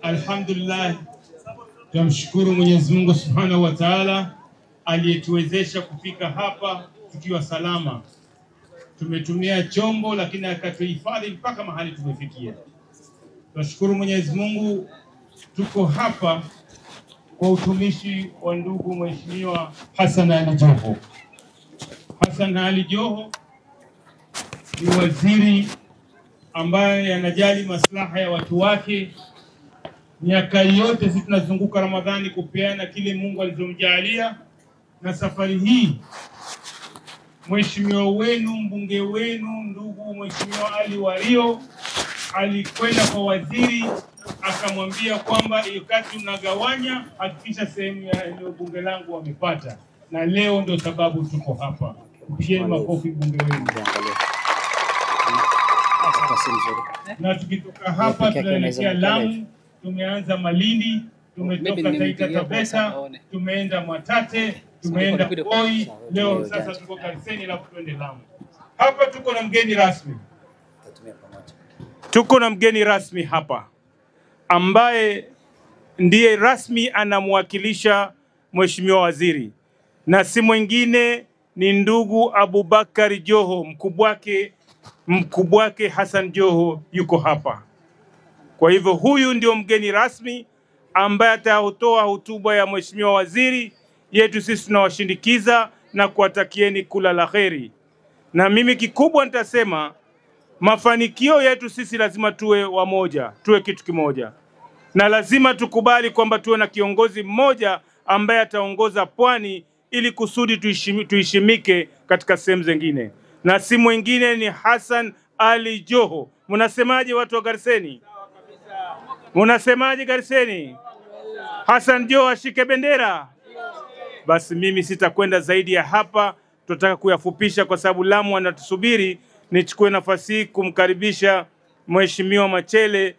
Alhamdulillah, tunamshukuru Mwenyezi Mungu Subhanahu wa Ta'ala aliyetuwezesha kufika hapa tukiwa salama. Tumetumia chombo lakini akatuhifadhi mpaka mahali tumefikia. Tunashukuru Mwenyezi Mungu, tuko hapa kwa utumishi wa ndugu Mheshimiwa Hassan Ali Joho. Hassan Ali Joho ni waziri ambaye anajali maslaha ya watu wake. Miaka yote sisi tunazunguka Ramadhani kupeana kile Mungu alizomjalia, na safari hii mheshimiwa wenu, mbunge wenu, ndugu Mheshimiwa Ali Wario alikwenda kwa waziri akamwambia kwamba wakati unagawanya hakikisha sehemu ya bunge langu wamepata, na leo ndio sababu tuko hapa. Mpieni makofi bunge wenu. Na tukitoka hapa tunaelekea Lamu, tumeanza Malindi, tumetoka Taita Taveta, tumeenda Mwatate, tumeenda Koi, leo sasa tuko Garseni na tuende Lamu. Hapa tuko na mgeni rasmi. Tuko na mgeni rasmi hapa ambaye ndiye rasmi anamwakilisha Mheshimiwa Waziri, na si mwingine ni ndugu Abubakar Joho, mkubwake Hassan Joho yuko hapa. Kwa hivyo huyu ndio mgeni rasmi ambaye atatoa hotuba ya Mheshimiwa Waziri yetu. Sisi tunawashindikiza na kuwatakieni kula la kheri. Na mimi kikubwa nitasema mafanikio yetu sisi lazima tuwe wamoja, tuwe kitu kimoja. Na lazima tukubali kwamba tuwe na kiongozi mmoja ambaye ataongoza Pwani ili kusudi tuheshimike katika sehemu zingine. Na si mwingine ni Hassan Ali Joho. Mnasemaje watu wa Garseni? Mnasemaje Garseni? Hassan Joho ashike bendera. Basi mimi sitakwenda zaidi ya hapa, tutaka kuyafupisha kwa sababu Lamu anatusubiri. Nichukue nafasi hii kumkaribisha Mheshimiwa Machele